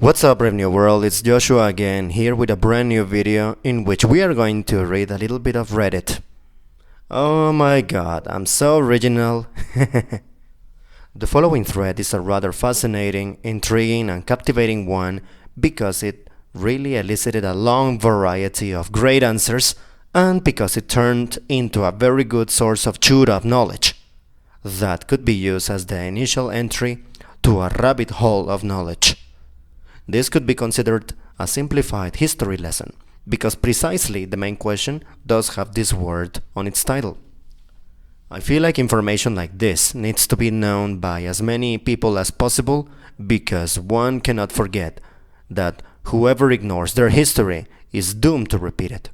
What's up, brave new world? It's Joshua again, here with a brand new video in which we are going to read a little bit of Reddit. Oh my god, I'm so original. The following thread is a rather fascinating, intriguing, and captivating one because it really elicited a long variety of great answers and because it turned into a very good source of chewed up knowledge that could be used as the initial entry to a rabbit hole of knowledge. This could be considered a simplified history lesson, because precisely the main question does have this word on its title. I feel like information like this needs to be known by as many people as possible, because one cannot forget that whoever ignores their history is doomed to repeat it.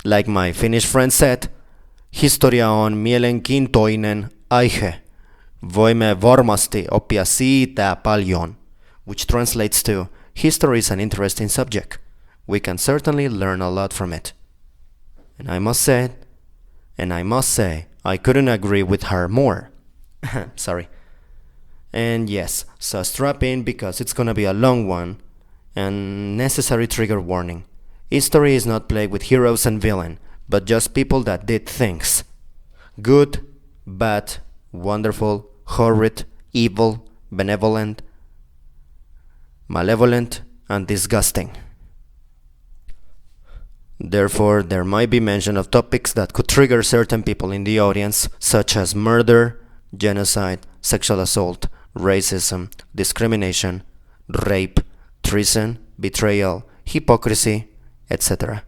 Like my Finnish friend said, historia on mielenkiintoinen aihe. Voimme varmasti oppia siitä paljon. Which translates to, history is an interesting subject. We can certainly learn a lot from it. And I must say, I couldn't agree with her more. Sorry. And yes, so strap in because it's gonna be a long one. And necessary trigger warning. History is not played with heroes and villains, but just people that did things. Good, bad, wonderful, horrid, evil, benevolent, malevolent, and disgusting. Therefore, there might be mention of topics that could trigger certain people in the audience, such as murder, genocide, sexual assault, racism, discrimination, rape, treason, betrayal, hypocrisy, etc.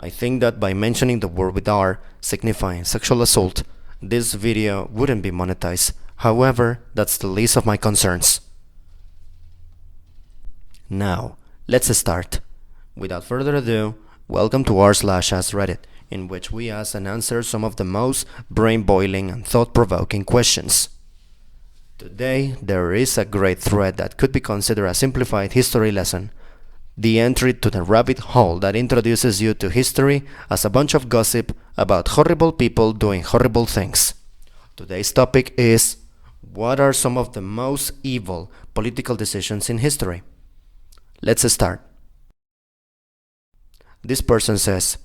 I think that by mentioning the word with R, signifying sexual assault, this video wouldn't be monetized. However, that's the least of my concerns. Now, let's start. Without further ado, welcome to r/AskReddit, in which we ask and answer some of the most brain-boiling and thought-provoking questions. Today, there is a great thread that could be considered a simplified history lesson. The entry to the rabbit hole that introduces you to history as a bunch of gossip about horrible people doing horrible things. Today's topic is, what are some of the most evil political decisions in history? Let's start. This person says,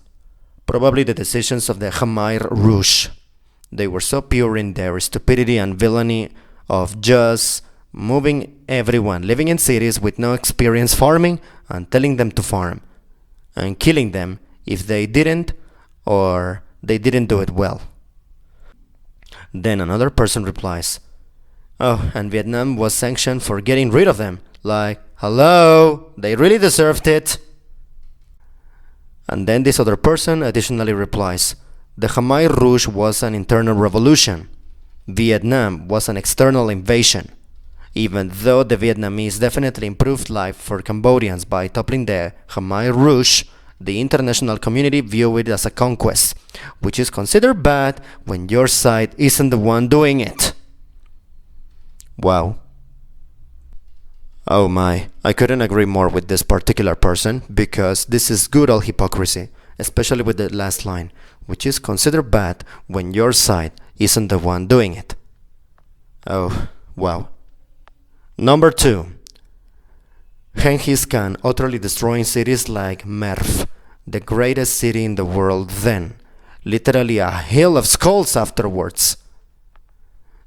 probably the decisions of the Khmer Rouge. They were so pure in their stupidity and villainy of just moving everyone living in cities with no experience farming and telling them to farm, and killing them if they didn't or they didn't do it well. Then another person replies, oh, and Vietnam was sanctioned for getting rid of them. Like, hello, they really deserved it. And then this other person additionally replies, the Khmer Rouge was an internal revolution. Vietnam was an external invasion. Even though the Vietnamese definitely improved life for Cambodians by toppling the Khmer Rouge, the international community viewed it as a conquest, which is considered bad when your side isn't the one doing it. Wow. Oh my, I couldn't agree more with this particular person, because this is good old hypocrisy, especially with the last line, which is considered bad when your side isn't the one doing it. Oh, wow. Number 2. Genghis Khan utterly destroying cities like Merv, the greatest city in the world then, literally a hill of skulls afterwards.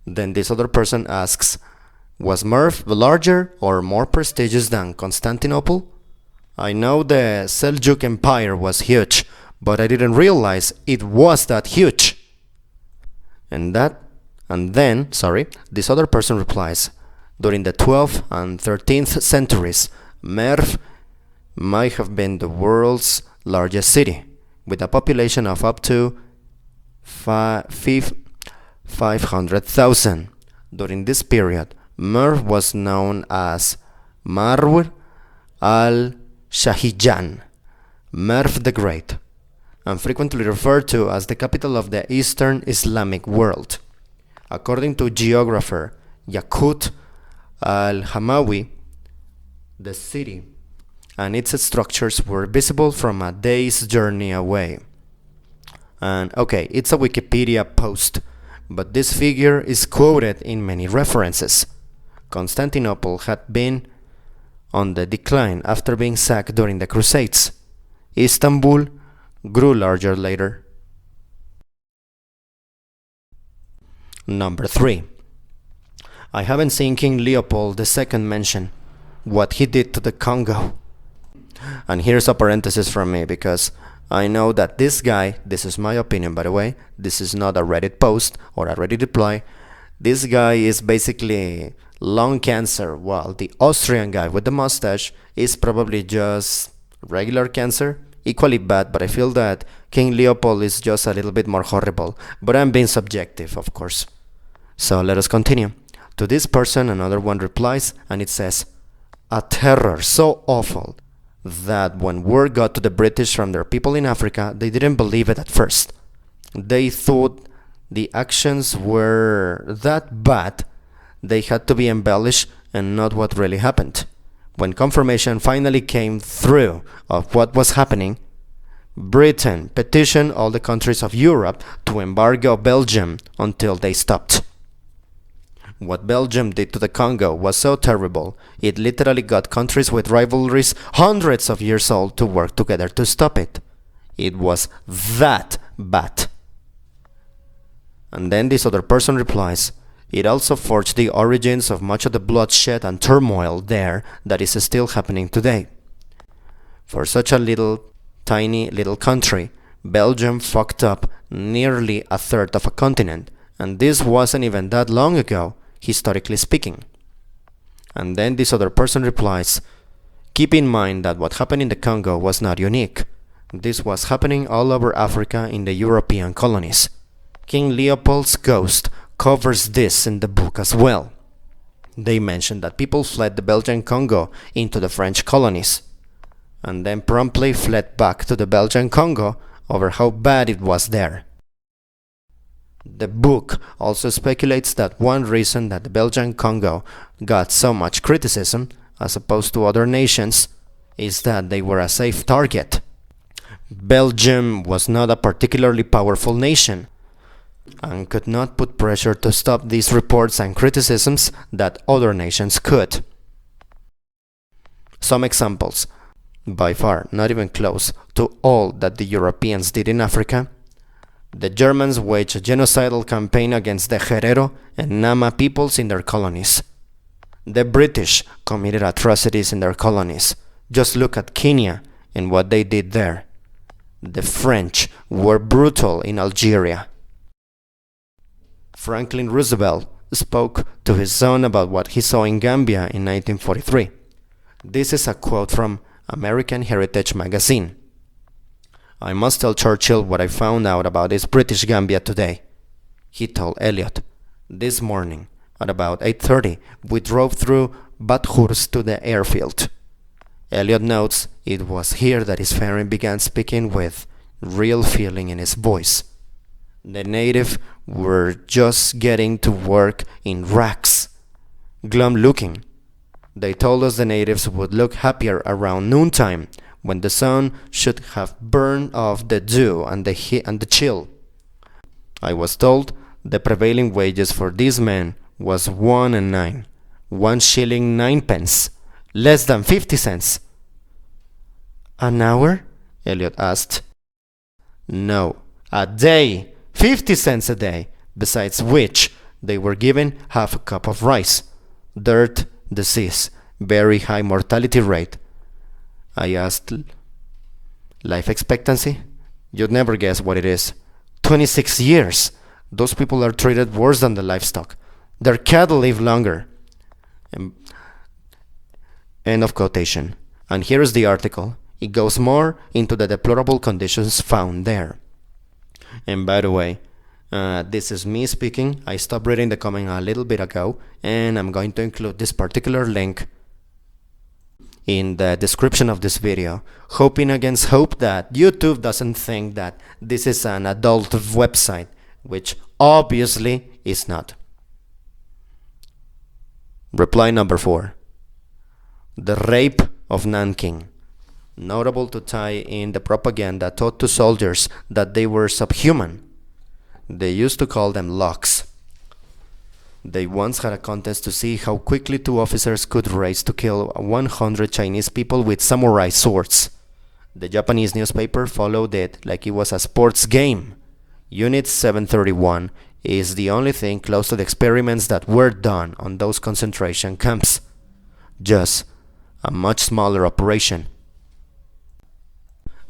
Then this other person asks, was Merv larger or more prestigious than Constantinople? I know the Seljuk Empire was huge, but I didn't realize it was that huge. And then, this other person replies, during the 12th and 13th centuries, Merv might have been the world's largest city, with a population of up to 500,000. During this period, Merv was known as Marw al-Shahijan, Merv the Great, and frequently referred to as the capital of the Eastern Islamic world. According to geographer Yaqut al-Hamawi, the city and its structures were visible from a day's journey away. And okay, it's a Wikipedia post, but this figure is quoted in many references. Constantinople had been on the decline after being sacked during the Crusades. Istanbul grew larger later. Number 3. I haven't seen King Leopold II mention what he did to the Congo. And here's a parenthesis from me, because I know that this guy, this is my opinion by the way, this is not a Reddit post or a Reddit reply, this guy is basically lung cancer, while the Austrian guy with the mustache is probably just regular cancer, equally bad, but I feel that King Leopold is just a little bit more horrible, but I'm being subjective, of course. So let us continue. To this person another one replies, and it says, a terror so awful that when word got to the British from their people in Africa, they didn't believe it at first. They thought the actions were that bad they had to be embellished and not what really happened. When confirmation finally came through of what was happening, Britain petitioned all the countries of Europe to embargo Belgium until they stopped. What Belgium did to the Congo was so terrible, it literally got countries with rivalries hundreds of years old to work together to stop it. It was that bad. And then this other person replies, it also forged the origins of much of the bloodshed and turmoil there that is still happening today. For such a tiny little country, Belgium fucked up nearly a third of a continent, and this wasn't even that long ago, historically speaking. And then this other person replies, keep in mind that what happened in the Congo was not unique. This was happening all over Africa in the European colonies. King Leopold's ghost covers this in the book as well. They mention that people fled the Belgian Congo into the French colonies, and then promptly fled back to the Belgian Congo over how bad it was there. The book also speculates that one reason that the Belgian Congo got so much criticism, as opposed to other nations, is that they were a safe target. Belgium was not a particularly powerful nation, and could not put pressure to stop these reports and criticisms that other nations could. Some examples, by far not even close to all that the Europeans did in Africa. The Germans waged a genocidal campaign against the Herero and Nama peoples in their colonies. The British committed atrocities in their colonies. Just look at Kenya and what they did there. The French were brutal in Algeria. Franklin Roosevelt spoke to his son about what he saw in Gambia in 1943. This is a quote from American Heritage magazine. I must tell Churchill what I found out about this British Gambia today. He told Eliot, this morning at about 8:30 we drove through Bathurst to the airfield. Eliot notes it was here that his parent began speaking with real feeling in his voice. The natives were just getting to work in racks, glum looking. They told us the natives would look happier around noontime, when the sun should have burned off the dew and the heat and the chill. I was told the prevailing wages for these men was 1 shilling 9 pence, less than 50 cents. An hour? Eliot asked. No, a day, 50 cents a day, besides which they were given half a cup of rice. Dirt, disease, very high mortality rate. I asked, life expectancy? You'd never guess what it is. 26 years. Those people are treated worse than the livestock. Their cattle live longer. End of quotation. And here is the article. It goes more into the deplorable conditions found there. And by the way, this is me speaking. I stopped reading the comment a little bit ago, and I'm going to include this particular link in the description of this video, hoping against hope that YouTube doesn't think that this is an adult website, which obviously is not. Reply number 4. The rape of Nanking. Notable to tie in the propaganda taught to soldiers that they were subhuman. They used to call them locks. They once had a contest to see how quickly two officers could race to kill 100 Chinese people with samurai swords. The Japanese newspaper followed it like it was a sports game. Unit 731 is the only thing close to the experiments that were done on those concentration camps. Just a much smaller operation.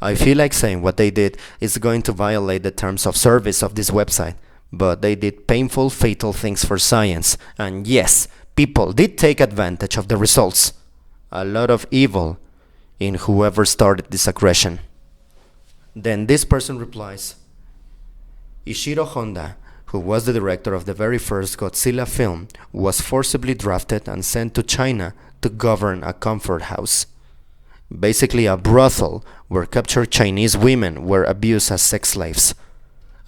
I feel like saying what they did is going to violate the terms of service of this website, but they did painful, fatal things for science, and yes, people did take advantage of the results. A lot of evil in whoever started this aggression. Then this person replies, Ishiro Honda, who was the director of the very first Godzilla film, was forcibly drafted and sent to China to govern a comfort house. Basically a brothel where captured Chinese women were abused as sex slaves.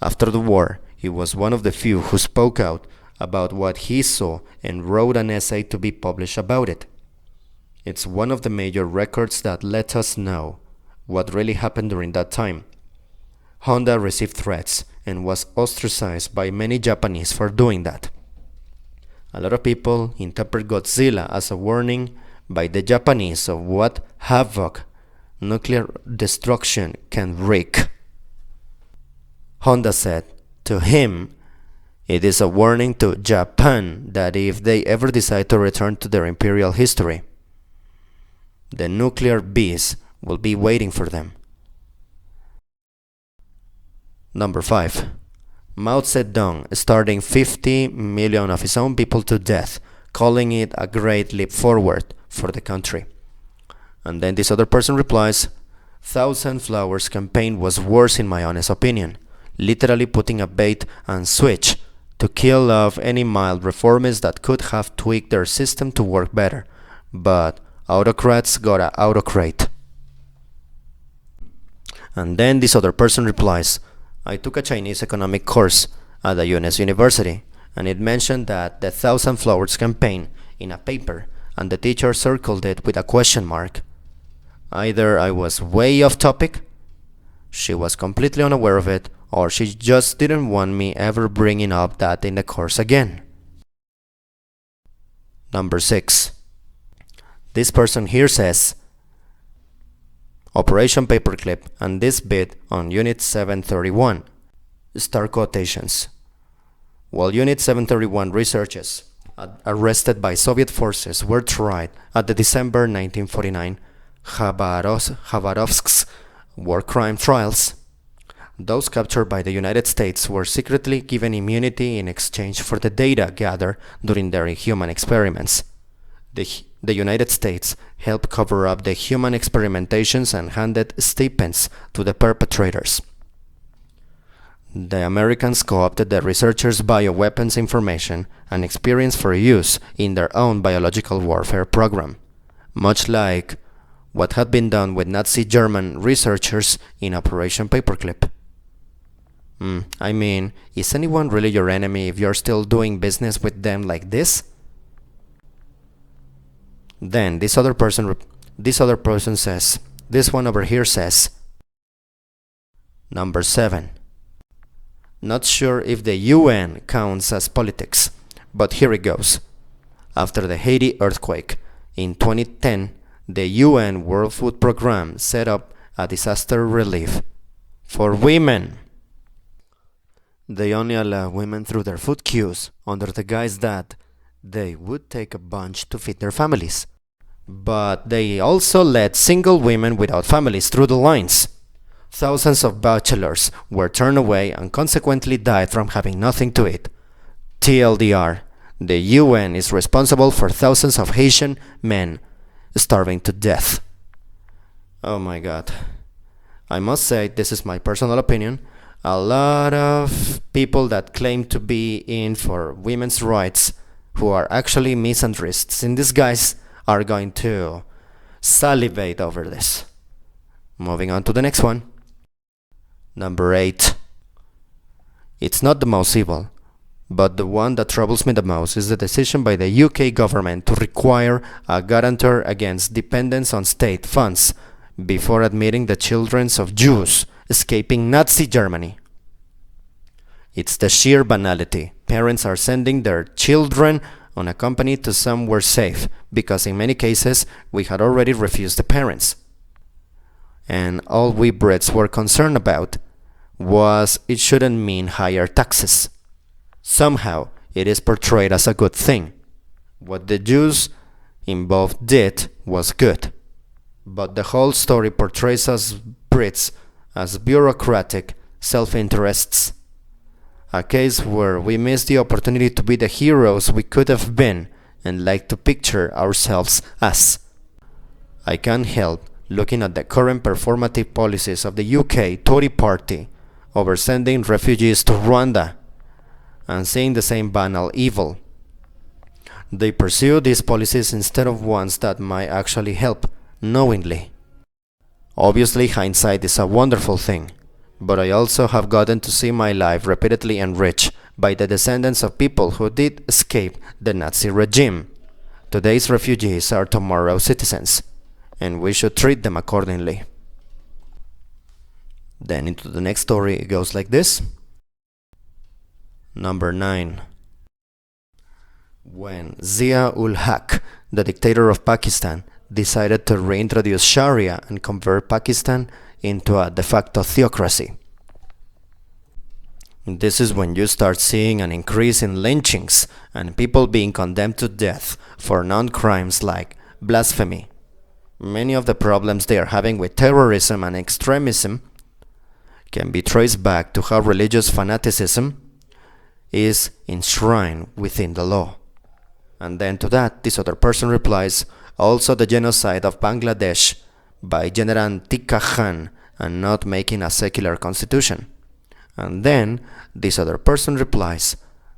After the war, he was one of the few who spoke out about what he saw and wrote an essay to be published about it. It's one of the major records that let us know what really happened during that time. Honda received threats and was ostracized by many Japanese for doing that. A lot of people interpret Godzilla as a warning by the Japanese of what havoc nuclear destruction can wreak. Honda said, to him, it is a warning to Japan that if they ever decide to return to their imperial history, the nuclear beast will be waiting for them. Number 5. Mao Zedong starting 50 million of his own people to death, calling it a great leap forward for the country. And then this other person replies, Thousand Flowers campaign was worse in my honest opinion, literally putting a bait and switch to kill off any mild reformists that could have tweaked their system to work better. But autocrats gotta autocrate. And then this other person replies, I took a Chinese economic course at the UNS University, and it mentioned that the Thousand Flowers campaign in a paper, and the teacher circled it with a question mark. Either I was way off topic, she was completely unaware of it, or she just didn't want me ever bringing up that in the course again. Number 6. This person here says, Operation Paperclip and this bit on Unit 731. Star quotations. While Unit 731 researchers arrested by Soviet forces were tried at the December 1949 Khabarovsk's war crime trials, those captured by the United States were secretly given immunity in exchange for the data gathered during their human experiments. The United States helped cover up the human experimentations and handed stipends to the perpetrators. The Americans co-opted the researchers' bioweapons information and experience for use in their own biological warfare program, much like what had been done with Nazi German researchers in Operation Paperclip. I mean, is anyone really your enemy if you're still doing business with them like this? Then this other person says, this one over here says, Number 7. Not sure if the UN counts as politics, but here it goes. After the Haiti earthquake in 2010, the UN World Food Programme set up a disaster relief for women. They only allow women through their food queues under the guise that they would take a bunch to feed their families. But they also let single women without families through the lines. Thousands of bachelors were turned away and consequently died from having nothing to eat. TLDR, the UN is responsible for thousands of Haitian men starving to death. Oh my god. I must say, this is my personal opinion, a lot of people that claim to be in for women's rights, who are actually misandrists in disguise, are going to salivate over this. Moving on to the next one. Number 8. It's not the most evil, but the one that troubles me the most is the decision by the UK government to require a guarantor against dependence on state funds before admitting the children of Jews escaping Nazi Germany. It's the sheer banality. Parents are sending their children unaccompanied to somewhere safe, because in many cases we had already refused the parents. And all we Brits were concerned about was it shouldn't mean higher taxes. Somehow it is portrayed as a good thing. What the Jews involved did was good. But the whole story portrays us Brits as bureaucratic self-interests. A case where we miss the opportunity to be the heroes we could have been and like to picture ourselves as. I can't help looking at the current performative policies of the UK Tory party over sending refugees to Rwanda and seeing the same banal evil. They pursue these policies instead of ones that might actually help, knowingly. Obviously, hindsight is a wonderful thing, but I also have gotten to see my life repeatedly enriched by the descendants of people who did escape the Nazi regime. Today's refugees are tomorrow's citizens, and we should treat them accordingly. Then into the next story, it goes like this. Number 9. When Zia-ul-Haq, the dictator of Pakistan, decided to reintroduce Sharia and convert Pakistan into a de facto theocracy. This is when you start seeing an increase in lynchings and people being condemned to death for non-crimes like blasphemy. Many of the problems they are having with terrorism and extremism can be traced back to how religious fanaticism is enshrined within the law. And then to that, this other person replies, also the genocide of Bangladesh by General Genghis Khan and not making a secular constitution. And then this other person replies,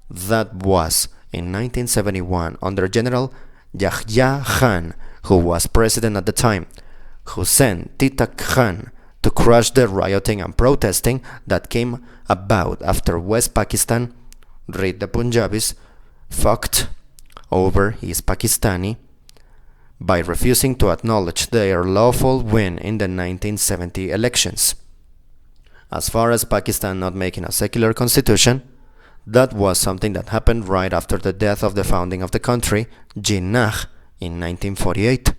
that was in 1971 under General Yahya Khan, who was president at the time, who sent Tita Khan to crush the rioting and protesting that came about after West Pakistan, read the Punjabis, fucked over his Pakistani by refusing to acknowledge their lawful win in the 1970 elections. As far as Pakistan not making a secular constitution, that was something that happened right after the death of the founding of the country, Jinnah, in 1948.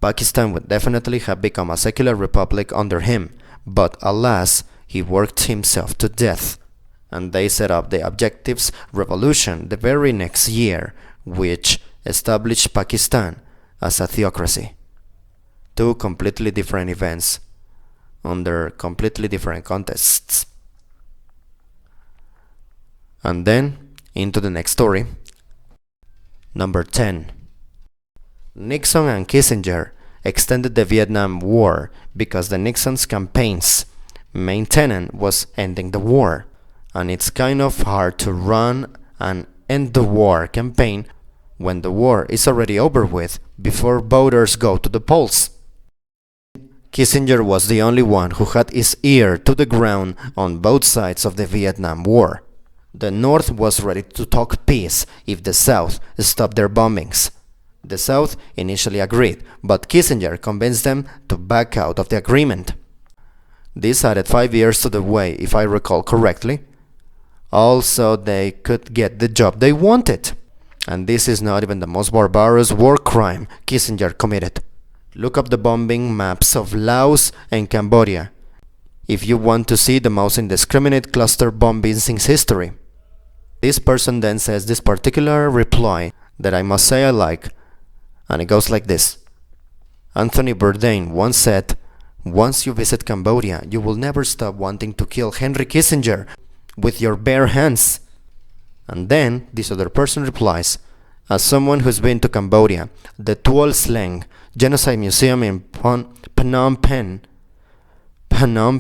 Pakistan would definitely have become a secular republic under him, but alas, he worked himself to death, and they set up the Objectives Revolution the very next year, which established Pakistan as a theocracy. Two completely different events under completely different contexts. And then into the next story. Number 10. Nixon and Kissinger extended the Vietnam War because the Nixon's campaign's main tenet was ending the war, and it's kind of hard to run an end the war campaign when the war is already over with before voters go to the polls. Kissinger was the only one who had his ear to the ground on both sides of the Vietnam War. The North was ready to talk peace if the South stopped their bombings. The South initially agreed, but Kissinger convinced them to back out of the agreement. This added 5 years to the way, if I recall correctly. Also, they could get the job they wanted. And this is not even the most barbarous war crime Kissinger committed. Look up the bombing maps of Laos and Cambodia if you want to see the most indiscriminate cluster bombings in history. This person then says this particular reply that I must say I like, and it goes like this. Anthony Bourdain once said, "Once you visit Cambodia, you will never stop wanting to kill Henry Kissinger with your bare hands." And then this other person replies, as someone who's been to Cambodia, the Tuol Sleng Genocide Museum in Phnom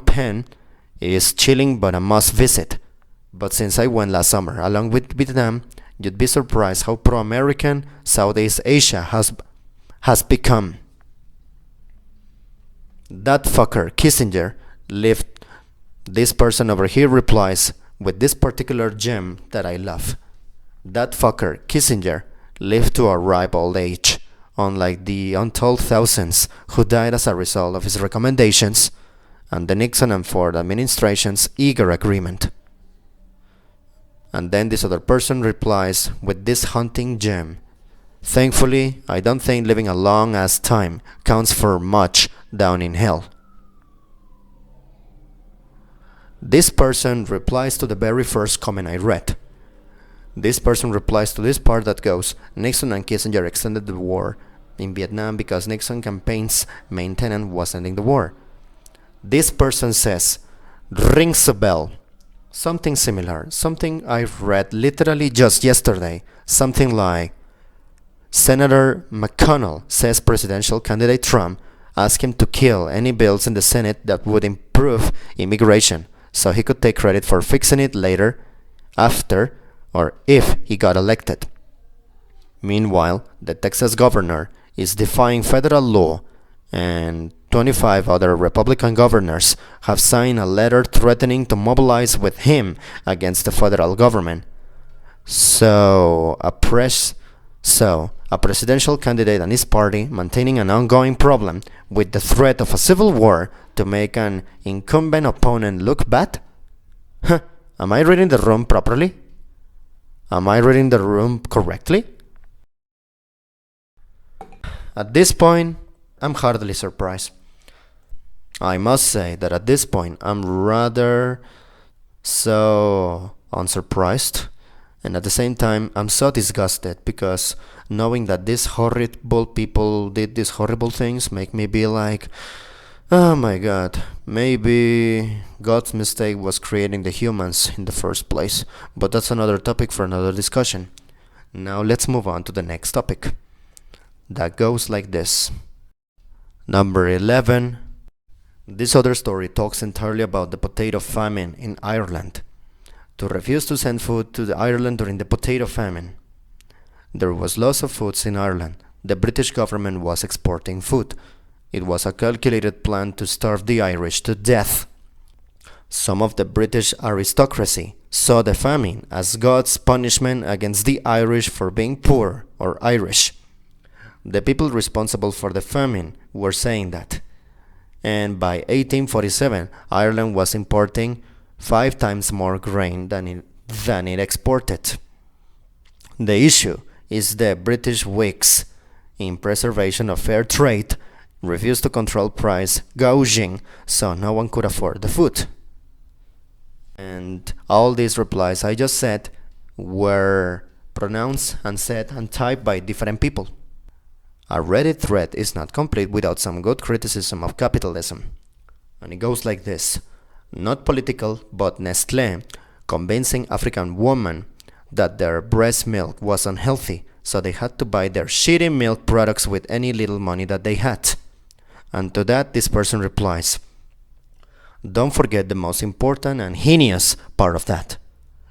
Penh is chilling but a must visit. But since I went last summer along with Vietnam, you'd be surprised how pro-American Southeast Asia has become. That fucker Kissinger lived. This person over here replies with this particular gem that I love. That fucker Kissinger lived to a ripe old age, unlike the untold thousands who died as a result of his recommendations and the Nixon and Ford administration's eager agreement. And then this other person replies with this haunting gem. Thankfully, I don't think living a long ass time counts for much down in hell. This person replies to the very first comment I read. This person replies to this part that goes, Nixon and Kissinger extended the war in Vietnam because Nixon campaign's main tenet was ending the war. This person says, rings a bell. Something similar, something I read literally just yesterday. Something like, Senator McConnell says presidential candidate Trump asked him to kill any bills in the Senate that would improve immigration, so he could take credit for fixing it later, after, or if he got elected. Meanwhile, the Texas governor is defying federal law, and 25 other Republican governors have signed a letter threatening to mobilize with him against the federal government. So, a presidential candidate and his party maintaining an ongoing problem with the threat of a civil war to make an incumbent opponent look bad? Huh, am I reading the room properly? Am I reading the room correctly? At this point, I'm hardly surprised. I must say that at this point, I'm rather so unsurprised, and at the same time, I'm so disgusted because knowing that these horrible people did these horrible things make me be like, oh my god, maybe God's mistake was creating the humans in the first place. But that's another topic for another discussion. Now let's move on to the next topic. That goes like this. Number 11. This other story talks entirely about the potato famine in Ireland. To refuse to send food to Ireland during the potato famine. There was loss of foods in Ireland. The British government was exporting food. It was a calculated plan to starve the Irish to death. Some of the British aristocracy saw the famine as God's punishment against the Irish for being poor or Irish. The people responsible for the famine were saying that. And by 1847, Ireland was importing 5 times more grain than it exported. The issue is the British Whigs, in preservation of fair trade, refused to control price gouging, so no one could afford the food. And all these replies I just said were pronounced and said and typed by different people. A Reddit thread is not complete without some good criticism of capitalism. And it goes like this. Not political, but Nestlé convincing African women that their breast milk was unhealthy, so they had to buy their shitty milk products with any little money that they had. And to that, this person replies, don't forget the most important and heinous part of that.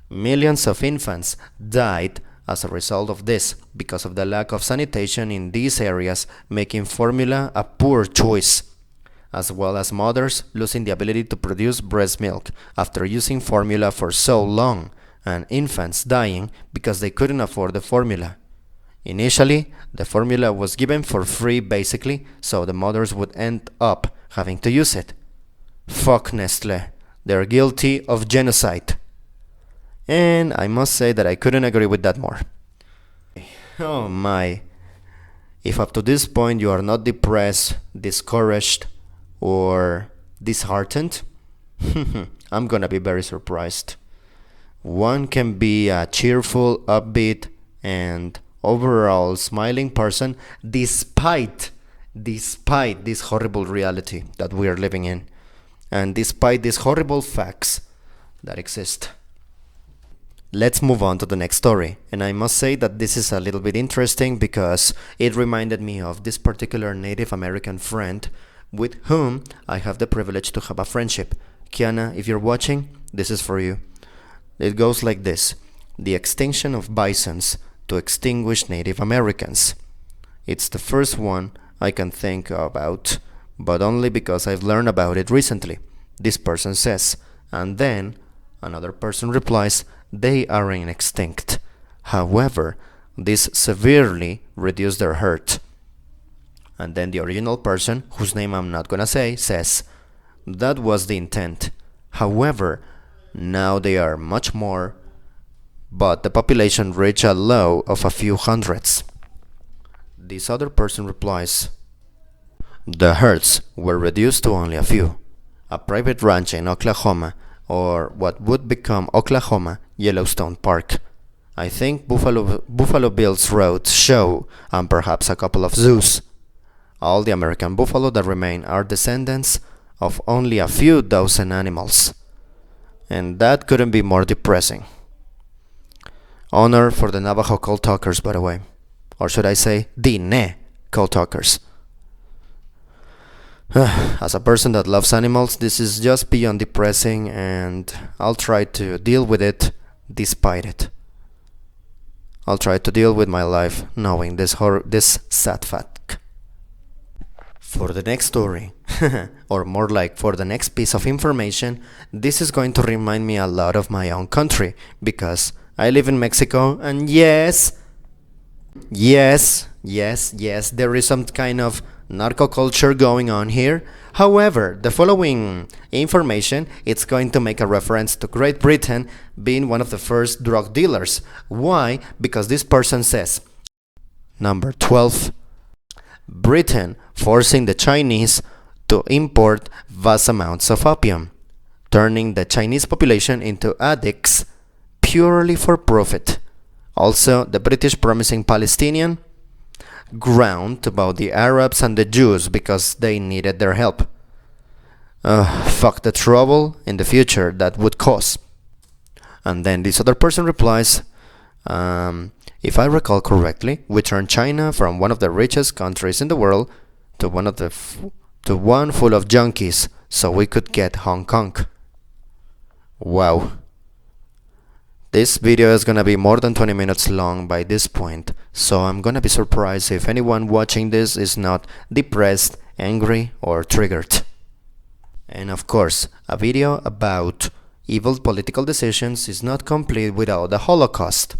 Millions of infants died as a result of this, because of the lack of sanitation in these areas, making formula a poor choice, as well as mothers losing the ability to produce breast milk after using formula for so long, and infants dying because they couldn't afford the formula. Initially, the formula was given for free basically, so the mothers would end up having to use it. Fuck Nestlé, they're guilty of genocide. And I must say that I couldn't agree with that more. Oh my. If up to this point you are not depressed, discouraged, or disheartened, I'm gonna be very surprised. One can be a cheerful, upbeat, and overall smiling person despite this horrible reality that we are living in, and despite these horrible facts that exist. Let's move on to the next story, and I must say that this is a little bit interesting because it reminded me of this particular Native American friend with whom I have the privilege to have a friendship. Kiana, if you're watching, this is for you. It goes like this. The extinction of bisons to extinguish Native Americans. It's the first one I can think about, but only because I've learned about it recently, this person says. And then another person replies, they aren't extinct. However, this severely reduced their hurt. And then the original person, whose name I'm not gonna say, says, that was the intent. However, now they are much more but the population reached a low of a few hundreds. This other person replies, the herds were reduced to only a few. A private ranch in Oklahoma, or what would become Oklahoma Yellowstone Park. I think Buffalo Bill's roads show, and perhaps a couple of zoos. All the American buffalo that remain are descendants of only a few dozen animals. And that couldn't be more depressing. Honor for the Navajo cult talkers, by the way. Or should I say, the Ne cult talkers. As a person that loves animals, this is just beyond depressing, and I'll try to deal with it despite it. I'll try to deal with my life knowing this sad fact. For the next story, or more like for the next piece of information, this is going to remind me a lot of my own country, because I live in Mexico, and yes, there is some kind of narco culture going on here. However, the following information, it's going to make a reference to Great Britain being one of the first drug dealers. Why? Because this person says, number 12, Britain forcing the Chinese to import vast amounts of opium, turning the Chinese population into addicts purely for profit. Also, the British promising Palestinian ground about the Arabs and the Jews because they needed their help. Fuck the trouble in the future that would cause. And then this other person replies, if I recall correctly, we turned China from one of the richest countries in the world to one full of junkies so we could get Hong Kong. Wow. This video is gonna be more than 20 minutes long by this point, so I'm gonna be surprised if anyone watching this is not depressed, angry, or triggered. And of course, a video about evil political decisions is not complete without the Holocaust,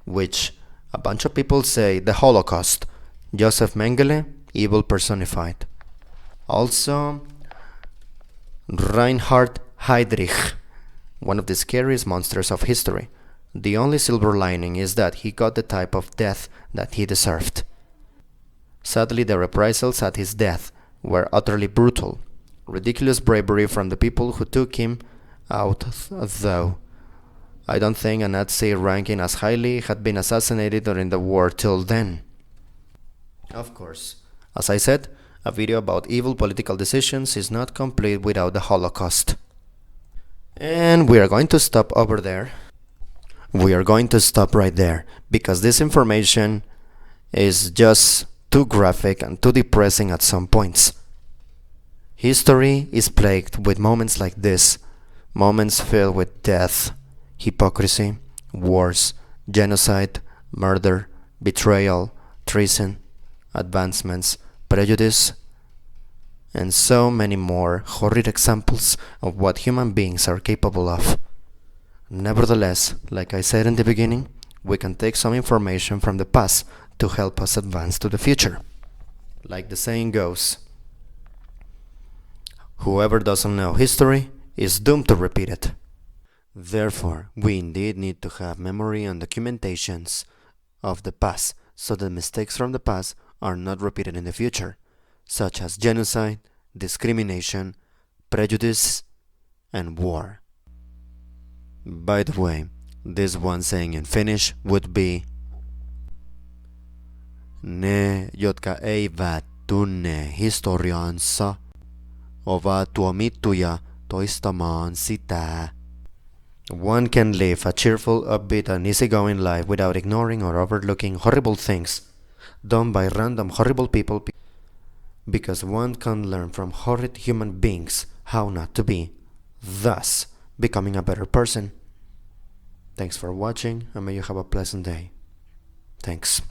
which a bunch of people say the Holocaust. Joseph Mengele, evil personified. Also, Reinhard Heydrich, one of the scariest monsters of history. The only silver lining is that he got the type of death that he deserved. Sadly, the reprisals at his death were utterly brutal. Ridiculous bravery from the people who took him out, though. I don't think a Nazi ranking as highly had been assassinated during the war till then. Of course, as I said, a video about evil political decisions is not complete without the Holocaust. And we are going to stop over there. We are going to stop right there, because this information is just too graphic and too depressing at some points. History is plagued with moments like this, moments filled with death, hypocrisy, wars, genocide, murder, betrayal, treason, advancements, prejudice, and so many more horrid examples of what human beings are capable of. Nevertheless, like I said in the beginning, we can take some information from the past to help us advance to the future. Like the saying goes, whoever doesn't know history is doomed to repeat it. Therefore, we indeed need to have memory and documentations of the past, so that mistakes from the past are not repeated in the future, such as genocide, discrimination, prejudice, and war. By the way, this one saying in Finnish would be Ne, jotka eivät tunne historiaansa, ovat tuomittuja toistamaan sitä. One can live a cheerful, upbeat, and easygoing life without ignoring or overlooking horrible things done by random horrible people, because one can learn from horrid human beings how not to be, thus becoming a better person. Thanks for watching, and may you have a pleasant day. Thanks.